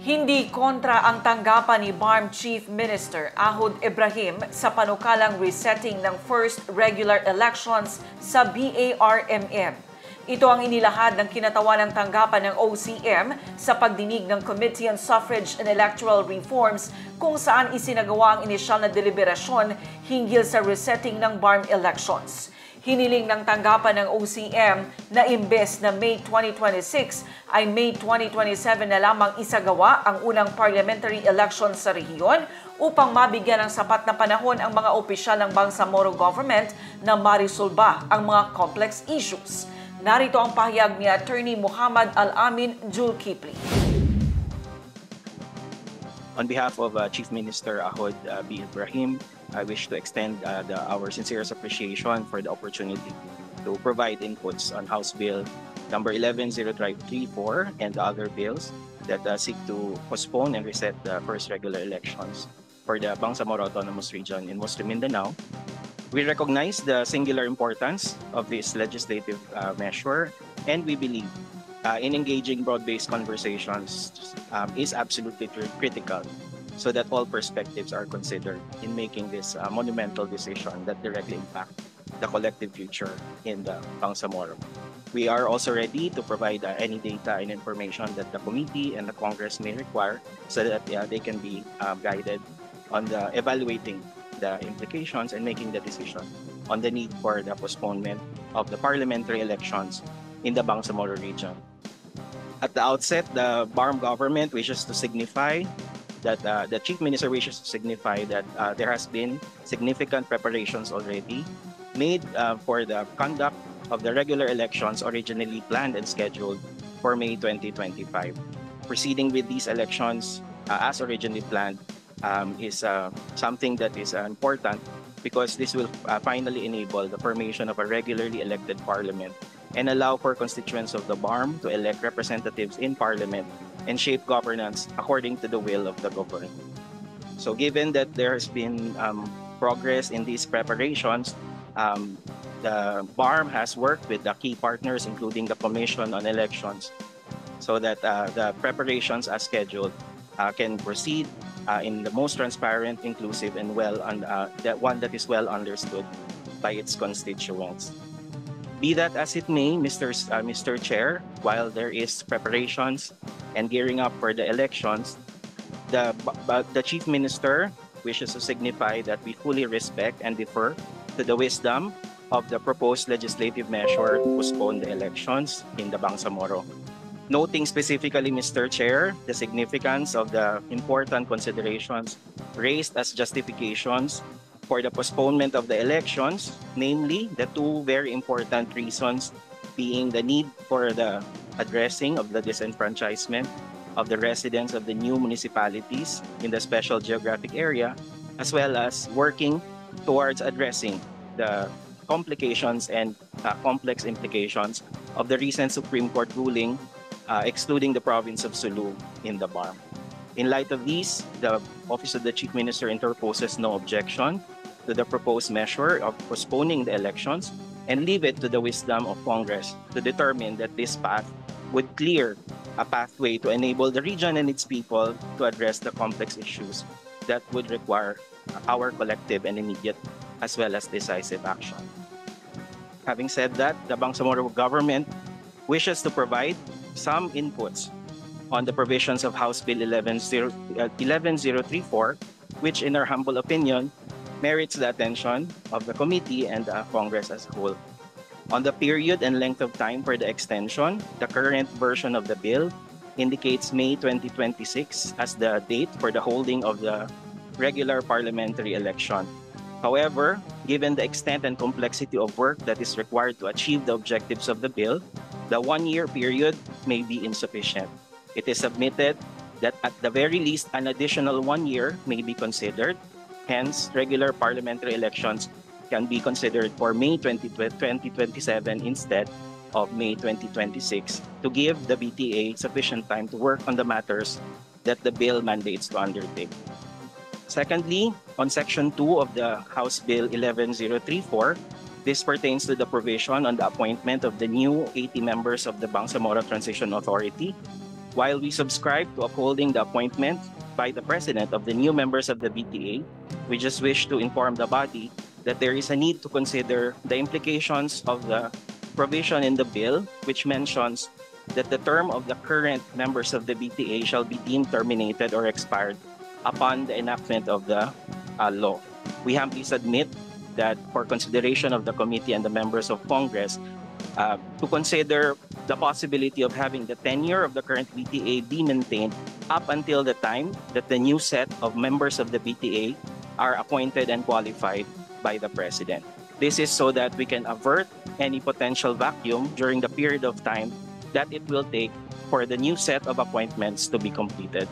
Hindi kontra ang tanggapan ni BARM Chief Minister Ahod Ibrahim sa panukalang resetting ng first regular elections sa BARMM. Ito ang inilahad ng kinatawan ng tanggapan ng OCM sa pagdinig ng Committee on Suffrage and Electoral Reforms kung saan isinagawa ang inisyal na deliberasyon hinggil sa resetting ng BARM elections. Hiniling ng tanggapan ng OCM na imbes na May 2026 ay May 2027 na lamang isagawa ang unang parliamentary election sa rehiyon upang mabigyan ng sapat na panahon ang mga opisyal ng Bangsamoro government na marisolba ang mga complex issues. Narito ang pahayag ni Attorney Muhammad Al-Amin Julkipli. On behalf of Chief Minister Ahod B. Ibrahim, I wish to extend our sincerest appreciation for the opportunity to provide inputs on House Bill number 110334 and other bills that seek to postpone and reset the first regular elections for the Bangsamoro Autonomous Region in Muslim Mindanao. We recognize the singular importance of this legislative measure, and we believe in engaging broad-based conversations is absolutely critical so that all perspectives are considered in making this monumental decision that directly impact the collective future in the Bangsamoro. We are also ready to provide any data and information that the committee and the Congress may require so that they can be guided on the evaluating the implications and making the decision on the need for the postponement of the parliamentary elections in the Bangsamoro region. At the outset, the BARM government wishes to signify that the Chief Minister wishes to signify that there has been significant preparations already made for the conduct of the regular elections originally planned and scheduled for May 2025. Proceeding with these elections as originally planned is something that is important because this will finally enable the formation of a regularly elected parliament and allow for constituents of the BARM to elect representatives in parliament and shape governance according to the will of the government. So given that there has been progress in these preparations, the BARM has worked with the key partners, including the Commission on Elections, so that the preparations as scheduled can proceed in the most transparent, inclusive, and that one that is well understood by its constituents. Be that as it may, Mr. Chair, while there is preparations and gearing up for the elections, the Chief Minister wishes to signify that we fully respect and defer to the wisdom of the proposed legislative measure to postpone the elections in the Bangsamoro. Noting specifically, Mr. Chair, the significance of the important considerations raised as justifications for the postponement of the elections, namely the two very important reasons being the need for the addressing of the disenfranchisement of the residents of the new municipalities in the special geographic area, as well as working towards addressing the complications and complex implications of the recent Supreme Court ruling excluding the province of Sulu in the BARM. In light of these, the Office of the Chief Minister interposes no objection to the proposed measure of postponing the elections and leave it to the wisdom of Congress to determine that this path would clear a pathway to enable the region and its people to address the complex issues that would require our collective and immediate as well as decisive action. Having said that, the Bangsamoro government wishes to provide some inputs on the provisions of House Bill 11034, which in our humble opinion merits the attention of the committee and the Congress as a whole. On the period and length of time for the extension, the current version of the bill indicates May 2026 as the date for the holding of the regular parliamentary election. However, given the extent and complexity of work that is required to achieve the objectives of the bill, the one-year period may be insufficient. It is submitted that at the very least an additional 1 year may be considered. Hence, regular parliamentary elections can be considered for May 2027 instead of May 2026 to give the BTA sufficient time to work on the matters that the bill mandates to undertake. Secondly, on Section 2 of the House Bill 11034, this pertains to the provision on the appointment of the new 80 members of the Bangsamoro Transition Authority. While we subscribe to upholding the appointment by the President of the new members of the BTA, we just wish to inform the body that there is a need to consider the implications of the provision in the bill which mentions that the term of the current members of the BTA shall be deemed terminated or expired upon the enactment of the law. We humbly submit that for consideration of the committee and the members of Congress, to consider the possibility of having the tenure of the current BTA be maintained up until the time that the new set of members of the BTA are appointed and qualified by the President. This is so that we can avert any potential vacuum during the period of time that it will take for the new set of appointments to be completed.